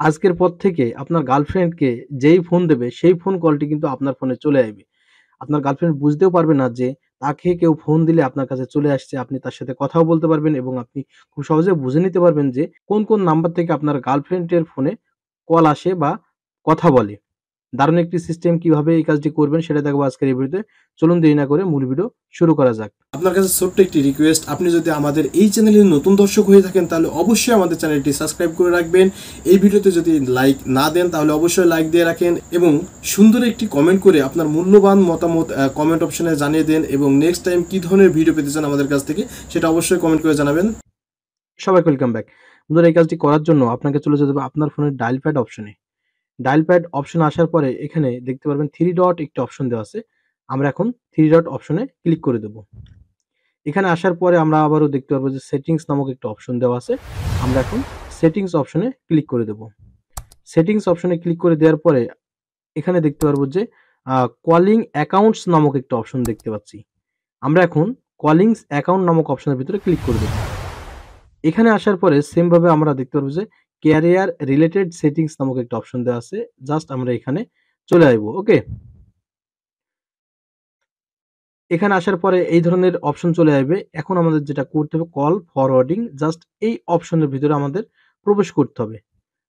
আজকের পর থেকে আপনার গার্লফ্রেন্ডকে যেই ফোন দেবে সেই ফোন কলটি কিন্তু আপনার ফোনে চলে আসবে। আপনার গার্লফ্রেন্ড বুঝতেও পারবে না যে তাকে কেউ ফোন দিলে আপনার কাছে চলে আসছে। আপনি তার সাথে কথাও বলতে পারবেন এবং আপনি খুব সহজে বুঝে নিতে পারবেন যে কোন নাম্বার থেকে আপনার গার্লফ্রেন্ডের ফোনে কল আসে বা কথা বলে। দারুণ একটি সিস্টেম কিভাবে এই কাজটি করবেন সেটা দেখাবো আজকের এই ভিডিওতে। চলুন দেরি না করে মূল ভিডিও শুরু করা যাক। আপনার কাছে ছোট্ট একটি রিকোয়েস্ট, আপনি যদি আমাদের এই চ্যানেলের নতুন দর্শক হয়ে থাকেন তাহলে অবশ্যই আমাদের চ্যানেলটি সাবস্ক্রাইব করে রাখবেন। এই ভিডিওতে যদি লাইক না দেন তাহলে অবশ্যই লাইক দিয়ে রাখেন এবং সুন্দর একটি কমেন্ট করে আপনার মূল্যবান মতামত কমেন্ট অপশনে জানিয়ে দেন এবং নেক্সট টাইম কী ধরনের ভিডিও পেতে চান আমাদের কাছ থেকে সেটা অবশ্যই কমেন্ট করে জানাবেন। সবাইকে ওয়েলকাম ব্যাক। বন্ধুরা, এই কাজটি করার জন্য আপনাকে চলে যেতে হবে আপনার ফোনের ডায়াল প্যাড অপশনে। ডায়াল প্যাড অপশনে আসার পরে এখানে দেখতে পারবেন 3 ডট একটি অপশন দেওয়া আছে। আমরা এখন 3 ডট অপশনে ক্লিক করে দেব। এখানে আসার পরে আমরা আবারও দেখতে পারবো যে সেটিংস নামক একটা অপশন দেওয়া আছে। আমরা এখন সেটিংস অপশনে ক্লিক করে দেব। সেটিংস অপশনে ক্লিক করে দেওয়ার পরে এখানে দেখতে পারবো যে কলিং অ্যাকাউন্টস নামক একটা অপশন দেখতে পাচ্ছি। আমরা এখন কলিংস অ্যাকাউন্ট নামক অপশনের ভিতরে ক্লিক করে দেব। এখানে আসার পরে সেম ভাবে আমরা দেখতে পারবো যে ক্যারিয়ার রিলেটেড সেটিংস নামক একটা অপশন দেওয়া আছে। জাস্ট আমরা এখানে চলে আসবো। ওকে? এখানে আসার পরে এই ধরনের অপশন চলে আসবে। এখন আমাদের যেটা করতে হবে কল ফরওয়ার্ডিং, জাস্ট এই অপশনের ভিতরে আমাদের প্রবেশ করতে হবে।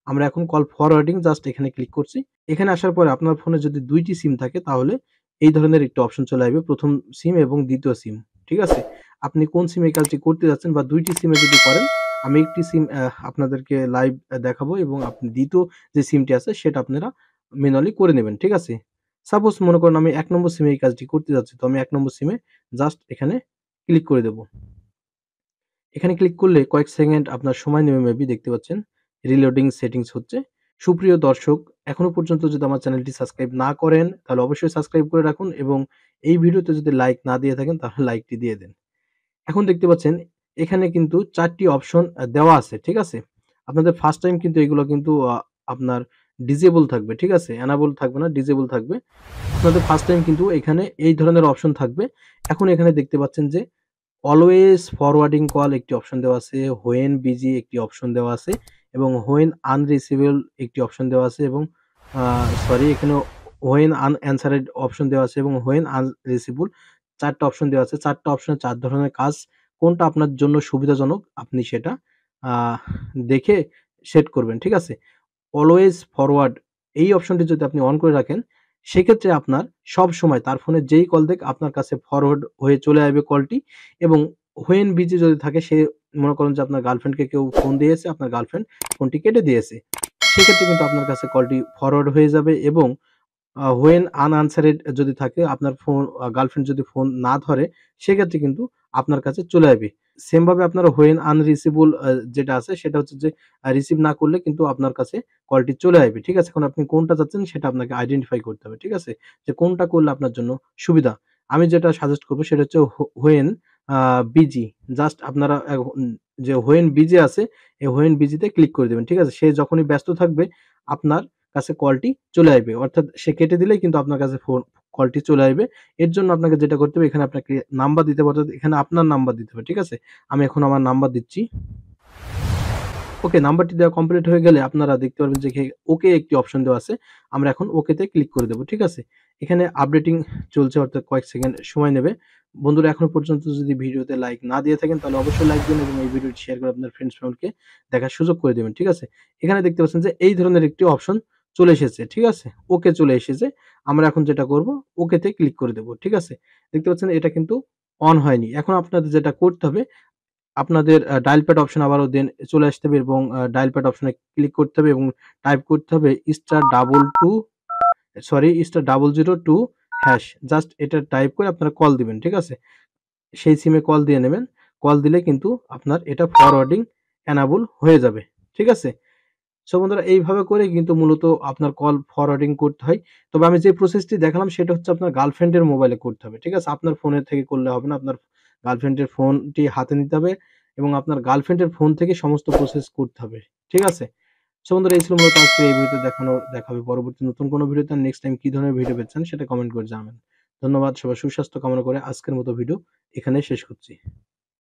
আমরা এখন কল ফরওয়ার্ডিং জাস্ট এখানে ক্লিক করছি। এখানে আসার পরে আপনার ফোনে যদি ২ টি সিম থাকে তাহলে এই ধরনের একটা অপশন চলে আসবে। ১ম সিম এবং ২য় সিম। ঠিক আছে? আপনি কোন সিমে এই কাজটি করতে যাচ্ছেন বা ২ টি সিমে যদি করেন, আমি একটি সিম আপনাদেরকে লাইভ দেখাবো এবং আপনি ২য় যে সিমটি আছে সেটা আপনারা ম্যানুয়ালি করে নেবেন। ঠিক আছে? সাপোজ মনে করেন আমি ১ নম্বর সিমে এই কাজটি করতে যাচ্ছি। তো আমি ১ নম্বর সিমে জাস্ট এখানে ক্লিক করে দেব। এখানে ক্লিক করলে কয়েক সেকেন্ড আপনার সময় নেবে মেবি দেখতে পাচ্ছেন। রিলোডিং সেটিংস হচ্ছে। সুপ্রিয় দর্শক, এখনো পর্যন্ত যদি আমার চ্যানেলটি সাবস্ক্রাইব না করেন তাহলে অবশ্যই সাবস্ক্রাইব করে রাখুন এবং এই ভিডিওতে যদি লাইক না দিয়ে থাকেন তাহলে লাইকটি দিয়ে দেন। এখন দেখতে পাচ্ছেন এখানে কিন্তু ৪ টি অপশন দেওয়া আছে। ঠিক আছে? আপনাদের ফার্স্ট টাইম কিন্তু এগুলো কিন্তু আপনার ডিসেবল থাকবে। ঠিক আছে? এনাবল থাকবে না, ডিসেবল থাকবে। আপনাদের ফার্স্ট টাইম কিন্তু এখানে এই ধরনের অপশন থাকবে। এখন এখানে দেখতে পাচ্ছেন যে অলওয়েজ ফরওয়ার্ডিং কল একটি অপশন দেওয়া আছে, হোয়েন বিজি একটি অপশন দেওয়া আছে এবং হোয়েন আনরিচেবল একটি অপশন দেওয়া আছে এবং আ সরি এখানে হোয়েন আনঅ্যানসারেড অপশন দেওয়া আছে এবং হোয়েন আনরিচেবল ৪ টা অপশন দেওয়া আছে। ৪ টা অপশনে ৪ ধরনের কাজ। কোনটা আপনার জন্য সুবিধাজনক আপনি সেটা আ দেখে সেট করবেন। ঠিক আছে? অলওয়েজ ফরওয়ার্ড এই অপশনটি যদি আপনি অন করে রাখেন, সেক্ষেত্রে আপনার সবসময় তার ফোনে যেই কল দিক আপনার কাছে ফরওয়ার্ড হয়ে চলে আসবে কলটি এবং হোয়েন বিজি যদি থাকে সে মনে করেন যে আপনার গার্লফ্রেন্ডকে কেউ ফোন দিয়েছে, আপনার গার্লফ্রেন্ড ফোনটি কেটে দিয়েছে। সেক্ষেত্রে কিন্তু আপনার কাছে কলটি ফরওয়ার্ড হয়ে যাবে এবং হোয়েন আনআনসারেড যদি থাকে আপনার ফোন গার্লফ্রেন্ড যদি ফোন না ধরে সেক্ষেত্রে কিন্তু আপনার কাছে চলে আসবে। সেম ভাবে আপনার হোয়েন আনরিচেবল যেটা আছে সেটা হচ্ছে যে রিসিভ না করলে কিন্তু আপনার কাছে কলটি চলে আসবে। ঠিক আছে? এখন আপনি কোনটা চাচ্ছেন সেটা আপনাকে আইডেন্টিফাই করতে হবে। ঠিক আছে? যে কোনটা করলে আপনার জন্য সুবিধা। আমি যেটা সাজেস্ট করব সেটা হচ্ছে হোয়েন আ বিজি জাস্ট আপনারা যে হোয়েন বিজি আছে এই হোয়েন বিজিতে ক্লিক করে দিবেন। ঠিক আছে? সে যখনই ব্যস্ত থাকবে আপনার কাছে কলটি চলে আসবে। অর্থাৎ সে কেটে দিলেই কিন্তু আপনার কাছে কলটি চলে আসবে। এর জন্য আপনাকে যেটা করতে হবে এখানে আপনাকে নাম্বার দিতে হবে অর্থাৎ এখানে আপনার নাম্বার দিতে হবে। ঠিক আছে? আমি এখন আমার নাম্বার দিচ্ছি। ওকে, নাম্বারটি দেওয়া কমপ্লিট হয়ে গেলে আপনারা দেখতে পারবেন যে ওকে একটি অপশন দেওয়া আছে। আমরা এখন ওকেতে ক্লিক করে দেব। ঠিক আছে? এখানে আপডেটিং চলছে অর্থাৎ কয়েক সেকেন্ড সময় নেবে। বন্ধুরা, এখনো পর্যন্ত যদি ভিডিওতে লাইক না দিয়ে থাকেন তাহলে অবশ্যই লাইক দিন এবং এই ভিডিওটি শেয়ার করে আপনার ফ্রেন্ডস ফ্যামিলিকে দেখার সুযোগ করে দিবেন। ঠিক আছে? এখানে দেখতে পাচ্ছেন যে এই ধরনের একটি অপশন চলে এসেছে। ঠিক আছে? ওকে চলে এসেছে। আমরা এখন যেটা করব ওকেতে ক্লিক করে দেব। ঠিক আছে? দেখতে পাচ্ছেন এটা কিন্তু অন হয়নি। এখন আপনাদের যেটা করতে হবে আপনাদের ডায়াল প্যাড অপশন আবারও দেন চলে আসতে হবে এবং ডায়াল প্যাড অপশনে ক্লিক করতে হবে এবং টাইপ করতে হবে *002# জাস্ট এটা টাইপ করে আপনারা কল দিবেন। ঠিক আছে? সেই সিমে কল দিয়ে নেবেন। কল দিলে কিন্তু আপনার এটা ফরওয়ার্ডিং এনাবল হয়ে যাবে। ঠিক আছে? সো বন্ধুরা, এইভাবে করে কিন্তু মূলত আপনার কল ফরওয়ার্ডিং করতে হয়। তবে আমি যে প্রসেসটি দেখালাম সেটা হচ্ছে আপনার গার্লফ্রেন্ডের মোবাইলে করতে হবে। ঠিক আছে? আপনার ফোনের থেকে করলে হবে না। আপনার গার্লফ্রেন্ডের ফোনটি হাতে নিতে হবে এবং আপনার গার্লফ্রেন্ডের ফোন থেকে সমস্ত প্রসেস করতে হবে। ঠিক আছে? সো বন্ধুরা, এই ছিল মূলত আজকের এই ভিডিওতে দেখা হবে পরবর্তী নতুন কোনো ভিডিওতে। নেক্সট টাইম কি ধরনের ভিডিও পেতে চান সেটা কমেন্ট করে জানাবেন। ধন্যবাদ। সবার সুস্বাস্থ্য কামনা করে আজকের মতো ভিডিও এখানেই শেষ করছি।